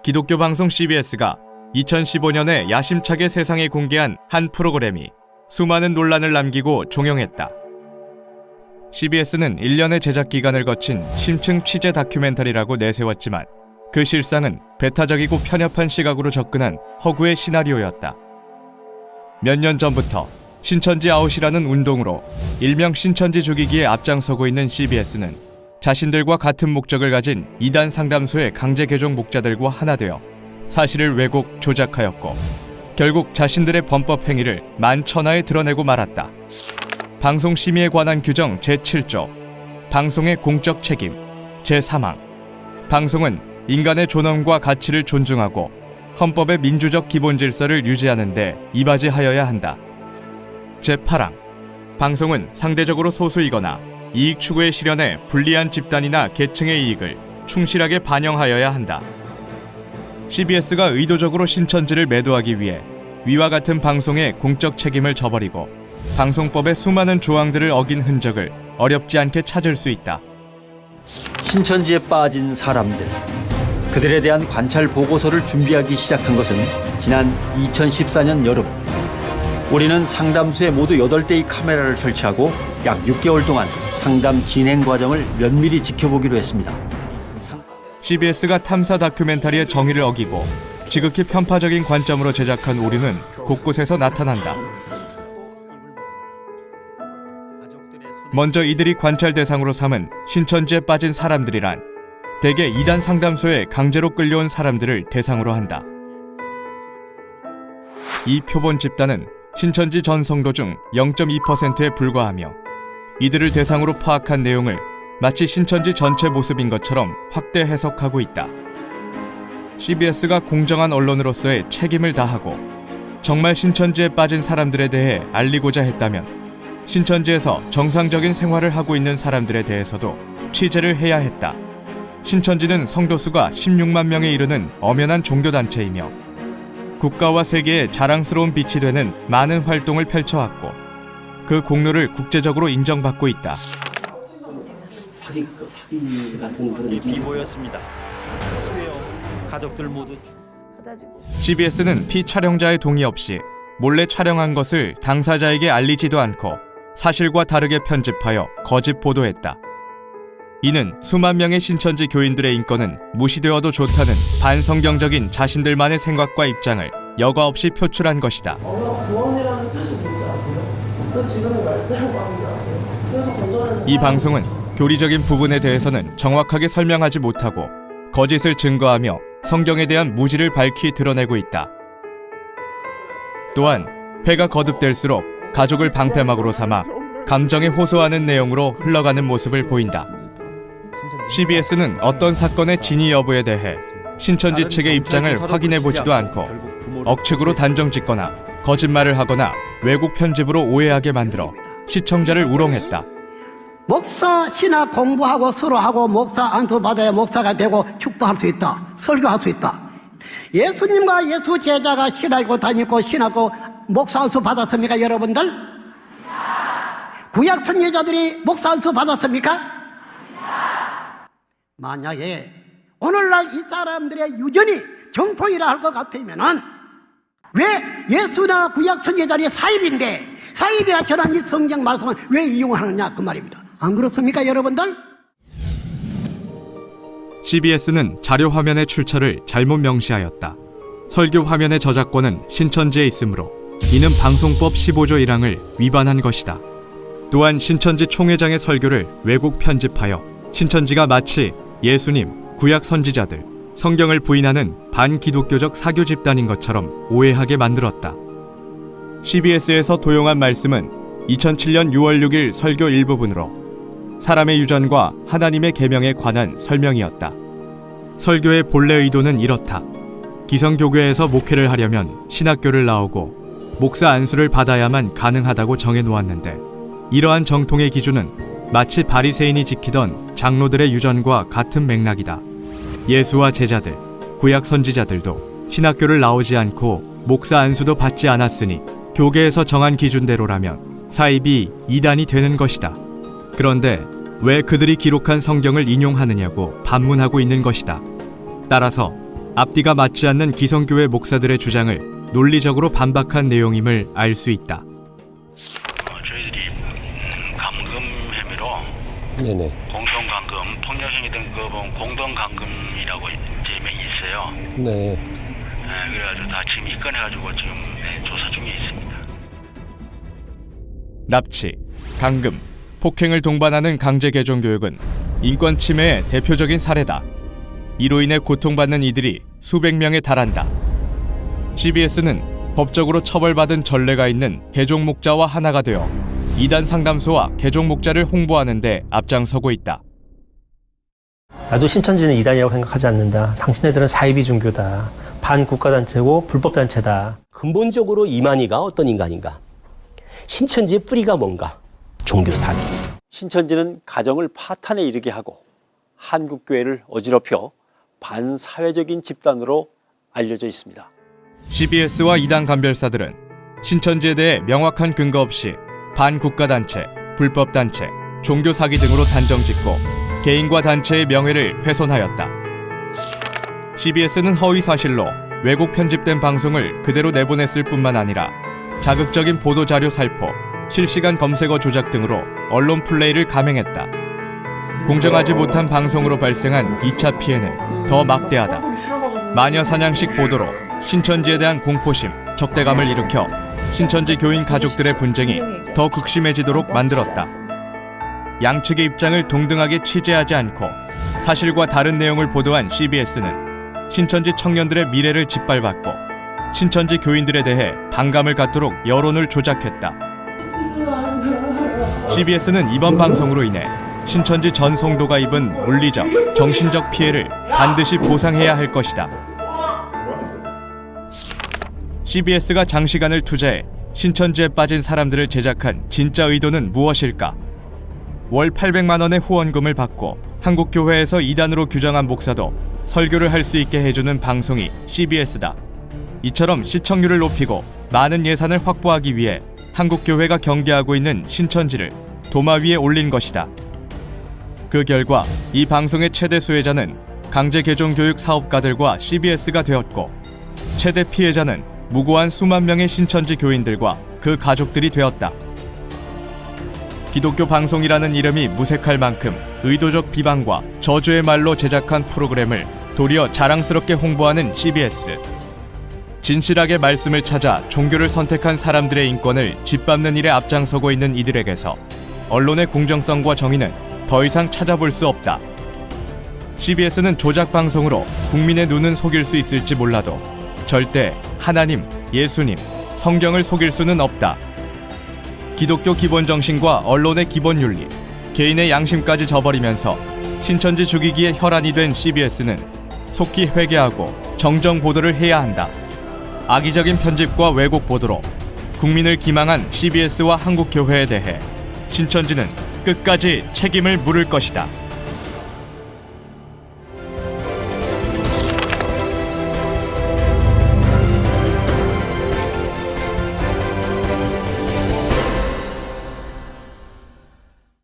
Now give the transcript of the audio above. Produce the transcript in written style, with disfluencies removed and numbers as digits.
기독교 방송 CBS가 2015년에 야심차게 세상에 공개한 한 프로그램이 수많은 논란을 남기고 종영했다. CBS는 1년의 제작 기간을 거친 심층 취재 다큐멘터리라고 내세웠지만 그 실상은 배타적이고 편협한 시각으로 접근한 허구의 시나리오였다. 몇 년 전부터 신천지 아웃이라는 운동으로 일명 신천지 죽이기에 앞장서고 있는 CBS는 자신들과 같은 목적을 가진 이단 상담소의 강제 개종 목자들과 하나 되어 사실을 왜곡, 조작하였고 결국 자신들의 범법 행위를 만천하에 드러내고 말았다. 방송심의에 관한 규정 제7조 방송의 공적 책임 제3항 방송은 인간의 존엄과 가치를 존중하고 헌법의 민주적 기본 질서를 유지하는 데 이바지하여야 한다. 제8항 방송은 상대적으로 소수이거나 이익 추구의 실현에 불리한 집단이나 계층의 이익을 충실하게 반영하여야 한다. CBS가 의도적으로 신천지를 매도하기 위해 위와 같은 방송의 공적 책임을 저버리고 방송법의 수많은 조항들을 어긴 흔적을 어렵지 않게 찾을 수 있다. 신천지에 빠진 사람들, 그들에 대한 관찰 보고서를 준비하기 시작한 것은 지난 2014년 여름. 우리는 상담소에 모두 8대의 카메라를 설치하고 약 6개월 동안 상담 진행 과정을 면밀히 지켜보기로 했습니다. CBS가 탐사 다큐멘터리의 정의를 어기고 지극히 편파적인 관점으로 제작한 오류는 곳곳에서 나타난다. 먼저 이들이 관찰 대상으로 삼은 신천지에 빠진 사람들이란 대개 이단 상담소에 강제로 끌려온 사람들을 대상으로 한다. 이 표본 집단은 신천지 전 성도 중 0.2%에 불과하며 이들을 대상으로 파악한 내용을 마치 신천지 전체 모습인 것처럼 확대 해석하고 있다. CBS가 공정한 언론으로서의 책임을 다하고 정말 신천지에 빠진 사람들에 대해 알리고자 했다면 신천지에서 정상적인 생활을 하고 있는 사람들에 대해서도 취재를 해야 했다. 신천지는 성도 수가 16만 명에 이르는 엄연한 종교단체이며 국가와 세계에 자랑스러운 빛이 되는 많은 활동을 펼쳐왔고 그 공로를 국제적으로 인정받고 있다. 사기 같은 그런 비보였습니다. 수혜요. 가족들 모두 CBS는 피촬영자의 동의 없이 몰래 촬영한 것을 당사자에게 알리지도 않고 사실과 다르게 편집하여 거짓 보도했다. 이는 수만 명의 신천지 교인들의 인권은 무시되어도 좋다는 반성경적인 자신들만의 생각과 입장을 여과 없이 표출한 것이다. 구원이라는 뜻이 뭔지 아세요? 그 지금의 말씀을 뭔지 아세요? 그래서 건전한 이 방송은 교리적인 부분에 대해서는 정확하게 설명하지 못하고 거짓을 증거하며 성경에 대한 무지를 밝히 드러내고 있다. 또한 회가 거듭될수록 가족을 방패막으로 삼아 감정에 호소하는 내용으로 흘러가는 모습을 보인다. CBS는 어떤 사건의 진위 여부에 대해 신천지 측의 입장을 확인해 보지도 않고 억측으로 단정짓거나 거짓말을 하거나 왜곡 편집으로 오해하게 만들어 시청자를 우롱했다. 목사 신학 공부하고 서로 하고 목사 안수 받아야 목사가 되고 축도할 수 있다. 설교할 수 있다. 예수님과 예수 제자가 신하고 다니고 신하고 목사 안수 받았습니까, 여러분들? 구약 선지자들이 목사 안수 받았습니까? 만약에 오늘날 이 사람들의 유전이 정통이라 할 것 같으면은 왜 예수나 구약 선지자들이 사입인데 사입이라 전한 이 성경 말씀은 왜 이용하느냐 그 말입니다. 안 그렇습니까, 여러분들? CBS는 자료 화면의 출처를 잘못 명시하였다. 설교 화면의 저작권은 신천지에 있으므로 이는 방송법 15조 1항을 위반한 것이다. 또한 신천지 총회장의 설교를 왜곡 편집하여 신천지가 마치 예수님, 구약 선지자들, 성경을 부인하는 반기독교적 사교 집단인 것처럼 오해하게 만들었다. CBS에서 도용한 말씀은 2007년 6월 6일 설교 일부분으로 사람의 유전과 하나님의 계명에 관한 설명이었다. 설교의 본래 의도는 이렇다. 기성교교에서 목회를 하려면 신학교를 나오고 목사 안수를 받아야만 가능하다고 정해놓았는데 이러한 정통의 기준은 마치 바리새인이 지키던 장로들의 유전과 같은 맥락이다. 예수와 제자들, 구약 선지자들도 신학교를 나오지 않고 목사 안수도 받지 않았으니 교계에서 정한 기준대로라면 사입이 이단이 되는 것이다. 그런데 왜 그들이 기록한 성경을 인용하느냐고 반문하고 있는 것이다. 따라서 앞뒤가 맞지 않는 기성교회 목사들의 주장을 논리적으로 반박한 내용임을 알 수 있다. 저희들이 감금 혐의로 네네. 공동감금, 폭력행위 등급은 공동감금이라고 제명이 있어요. 네. 그래가지고 다 지금 입건해가지고 지금 조사 중에 있습니다. 납치, 감금, 폭행을 동반하는 강제 개종 교육은 인권 침해의 대표적인 사례다. 이로 인해 고통받는 이들이 수백 명에 달한다. CBS는 법적으로 처벌받은 전례가 있는 개종 목자와 하나가 되어 이단 상담소와 개종 목자를 홍보하는 데 앞장서고 있다. 나도 신천지는 이단이라고 생각하지 않는다. 당신네들은 사이비 종교다. 반국가단체고 불법단체다. 근본적으로 이만희가 어떤 인간인가? 신천지의 뿌리가 뭔가? 종교 사기. 신천지는 가정을 파탄에 이르게 하고 한국교회를 어지럽혀 반사회적인 집단으로 알려져 있습니다. CBS와 이단 감별사들은 신천지에 대해 명확한 근거 없이 반국가단체, 불법단체, 종교 사기 등으로 단정짓고 개인과 단체의 명예를 훼손하였다. CBS는 허위 사실로 왜곡 편집된 방송을 그대로 내보냈을 뿐만 아니라 자극적인 보도자료 살포, 실시간 검색어 조작 등으로 언론 플레이를 감행했다. 공정하지 못한 방송으로 발생한 2차 피해는 더 막대하다. 마녀 사냥식 보도로 신천지에 대한 공포심, 적대감을 일으켜 신천지 교인 가족들의 분쟁이 더 극심해지도록 만들었다. 양측의 입장을 동등하게 취재하지 않고 사실과 다른 내용을 보도한 CBS는 신천지 청년들의 미래를 짓밟았고 신천지 교인들에 대해 반감을 갖도록 여론을 조작했다. CBS는 이번 방송으로 인해 신천지 전 성도가 입은 물리적, 정신적 피해를 반드시 보상해야 할 것이다. CBS가 장시간을 투자해 신천지에 빠진 사람들을 제작한 진짜 의도는 무엇일까? 월 800만 원의 후원금을 받고 한국교회에서 이단으로 규정한 목사도 설교를 할 수 있게 해주는 방송이 CBS다. 이처럼 시청률을 높이고 많은 예산을 확보하기 위해 한국교회가 경계하고 있는 신천지를 도마 위에 올린 것이다. 그 결과 이 방송의 최대 수혜자는 강제 개종 교육 사업가들과 CBS가 되었고 최대 피해자는 무고한 수만 명의 신천지 교인들과 그 가족들이 되었다. 기독교 방송이라는 이름이 무색할 만큼 의도적 비방과 저주의 말로 제작한 프로그램을 도리어 자랑스럽게 홍보하는 CBS. 진실하게 말씀을 찾아 종교를 선택한 사람들의 인권을 짓밟는 일에 앞장서고 있는 이들에게서 언론의 공정성과 정의는 더 이상 찾아볼 수 없다. CBS는 조작 방송으로 국민의 눈은 속일 수 있을지 몰라도 절대 하나님, 예수님, 성경을 속일 수는 없다. 기독교 기본 정신과 언론의 기본 윤리, 개인의 양심까지 저버리면서 신천지 죽이기에 혈안이 된 CBS는 속히 회개하고 정정 보도를 해야 한다. 악의적인 편집과 왜곡 보도로 국민을 기망한 CBS와 한국교회에 대해 신천지는 끝까지 책임을 물을 것이다.